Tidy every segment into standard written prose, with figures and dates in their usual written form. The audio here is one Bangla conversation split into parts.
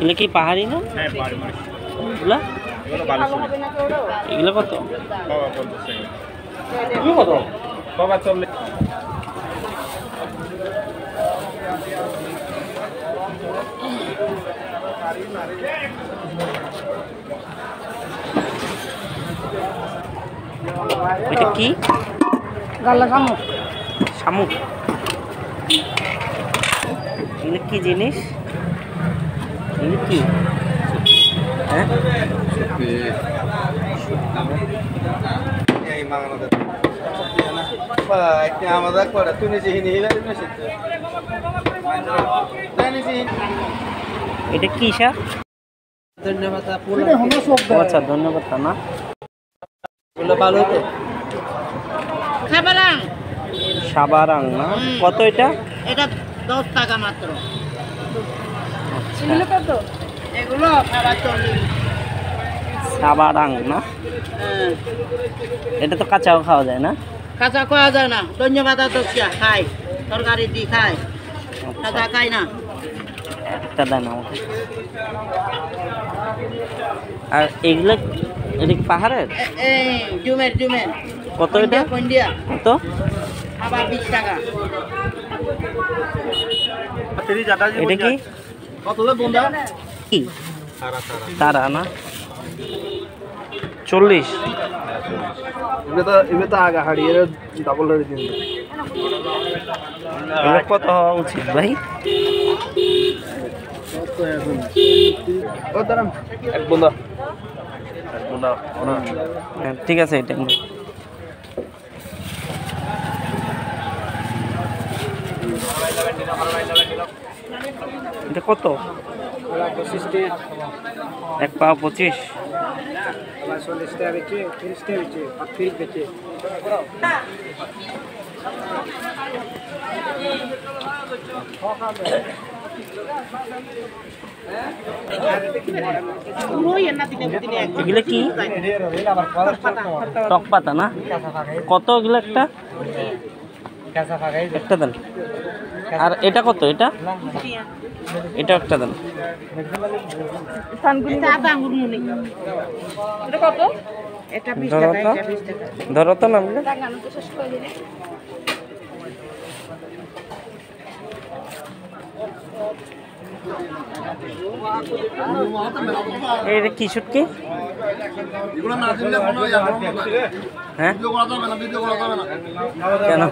এগুলো কি পাহাড়ি না? হ্যাঁ পাহাড়ি মাছ। এগুলো এগুলো কত? কত? বাবা চললে এটা কি? গাল্লা শামুক। শামুক। এগুলো কি জিনিস? এগুলো কি? হ্যাঁ এটা কি শাক? ধন্যবাদ। আচ্ছা ধন্যবাদ না। সাবারাং না? কত এটা? এটা 10 টাকা মাত্র। এগুলো কত? এগুলো খাবার 40। সাবারাং না? এটা তো কাঁচাও খাওয়া যায় না? কাঁচা খাওয়া যায় না। ধন্যবাদ তো খাই, তরকারি দিয়ে খাই, কাঁচা খাই না। একটা দেন আমাকে। আর এগুলো এটা কি পাহাড়ের? জুমের। কত এটা? কত? আবার 20 টাকা। এটা কি? কি তারা না? 40। এটা আগা হারিয়ে ডাবল দিন। এগুলো কত হওয়া উচিত ভাই? ঠিক আছে এটা এটা কত? 1 পাও 25। এগুলো কি? টক পাতা না? কত এগুলো একটা? একটা দেন। আর এটা কত? এটা এটা একটা দেন। ধরো তো না এটা কি শুটকি? হ্যাঁ কেন?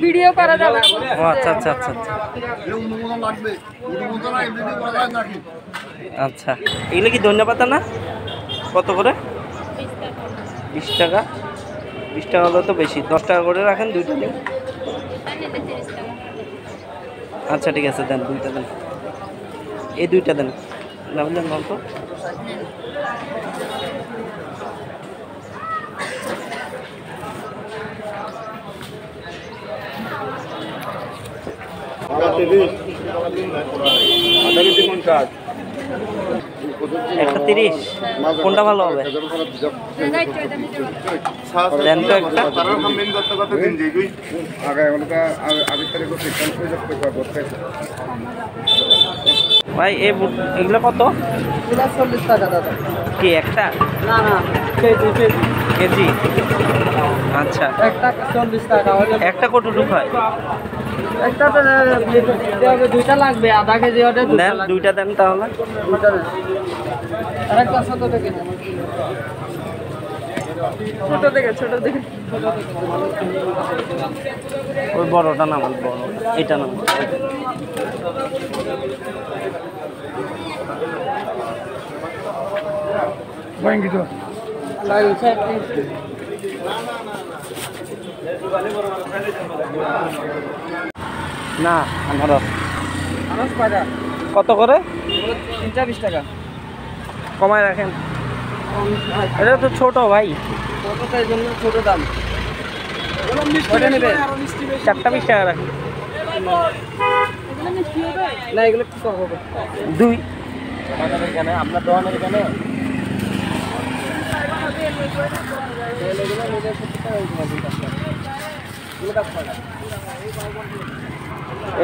ভিডিও করা যাবে। ও আচ্ছা আচ্ছা আচ্ছা আচ্ছা। এগুলো কি ধন্যবাদ না? কত করে? 20 টাকা। 20 টাকা হলে তো বেশি। 10 টাকা করে রাখেন, দুইটা দিন। আচ্ছা ঠিক আছে দেন, দুইটা দেন। এই দুইটা দেন না বুঝলেন বলতো। একটা 30। কোনটা ভালো হবে? দেন তো একটা। ভাই এগুলো কত? 40 টাকা দাদা। কি একটা? না না, কেজি। কেজি। আচ্ছা একটা 40 টাকা। একটা কতটুকু হয়? একটা তো দুইটা লাগবে, আধা কেজি ওটা দেন, দুইটা দেন তাহলে। দুইটা দেন। আরেকটা ছোট থেকে ছোট থেকে ওই বড়টা না, বড় এটা না। না আনারস কত করে? 20 টাকা। কমায় রাখেন, এটা তো ছোট ভাই। ছোটটার জন্য ছোট দাম। চারটা 20 টাকা রাখেন। না এগুলো কি করবো? 2 আপনার দোকানের এখানে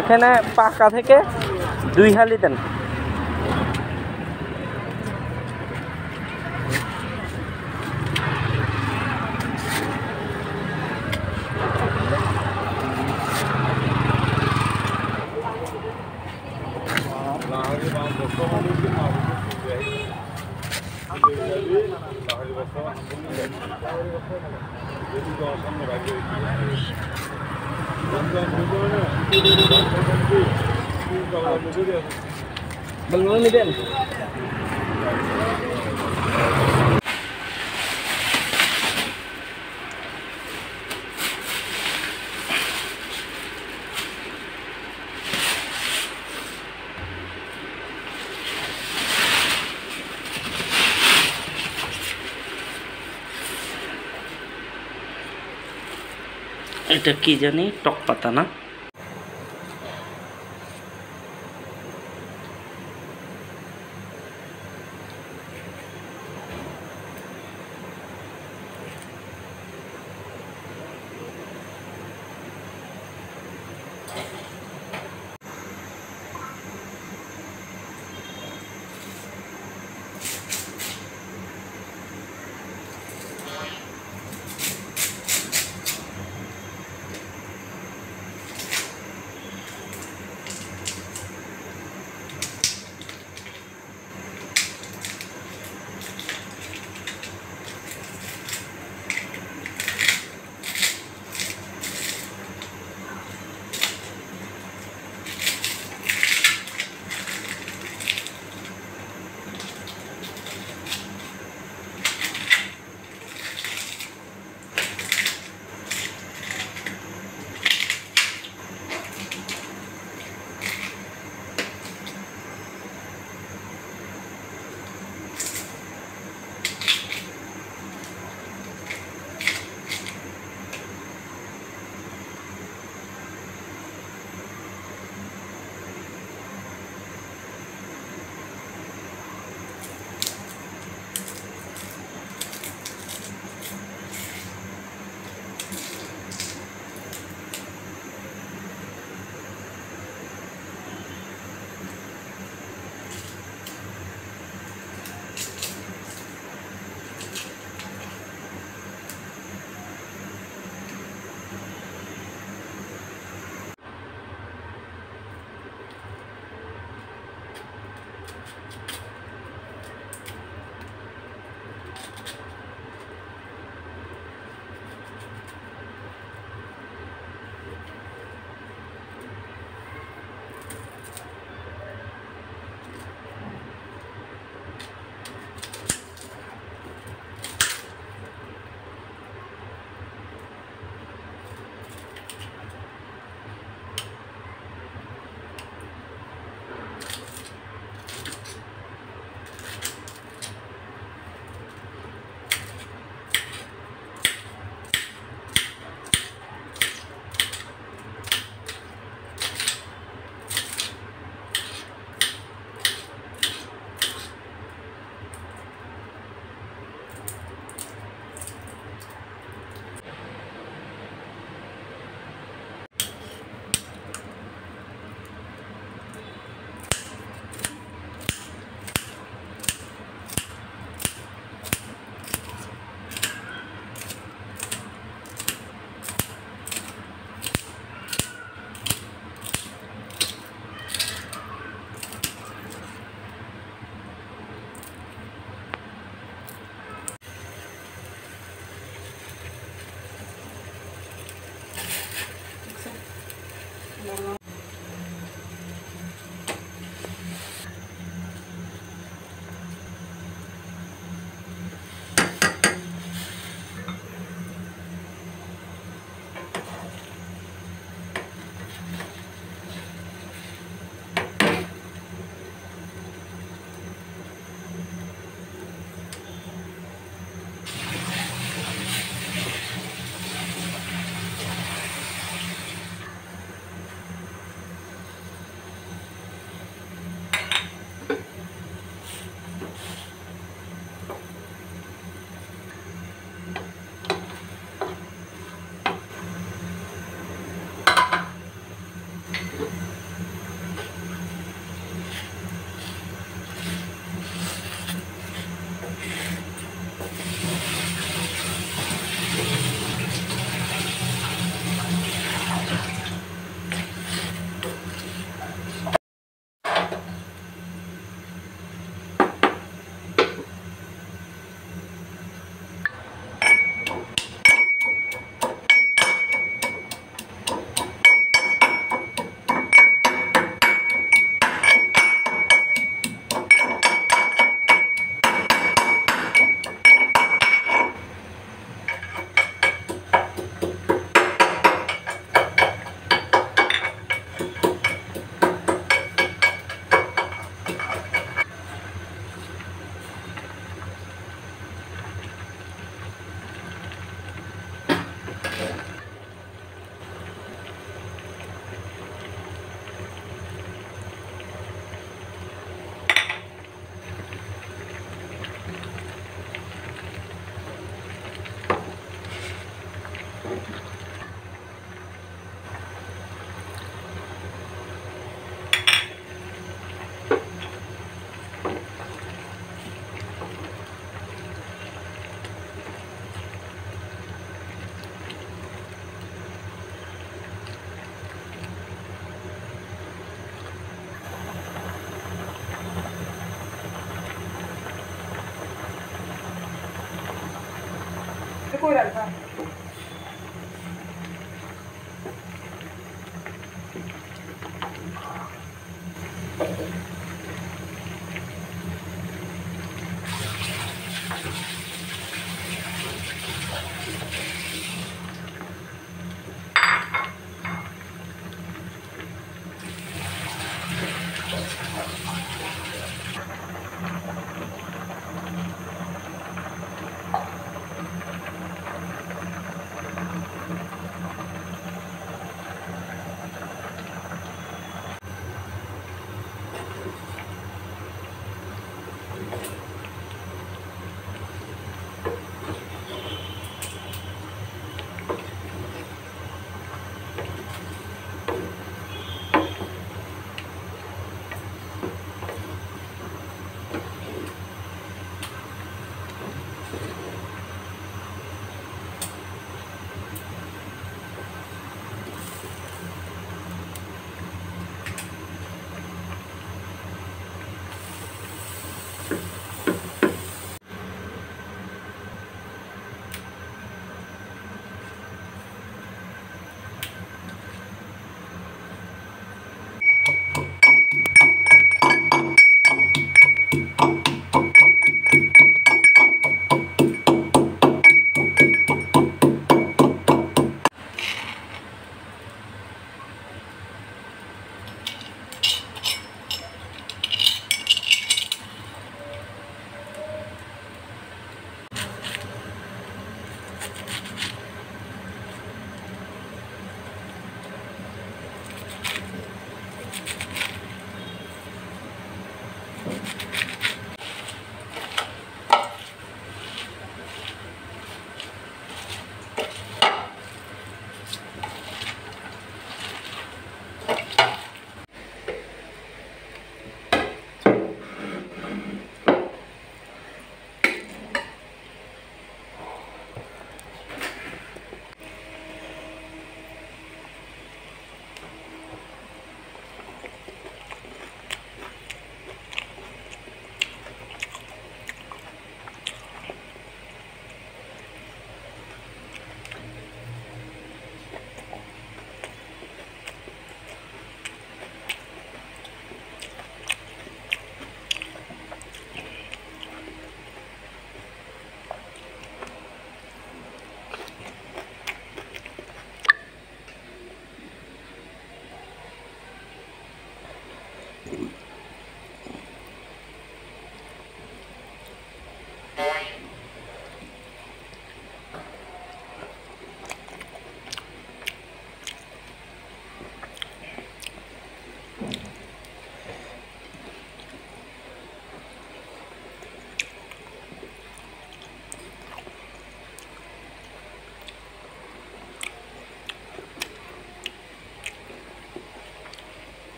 এখানে পাকা থেকে 2 হালি দেন। Belum ini Den. এটা কি জানি টক পাতা না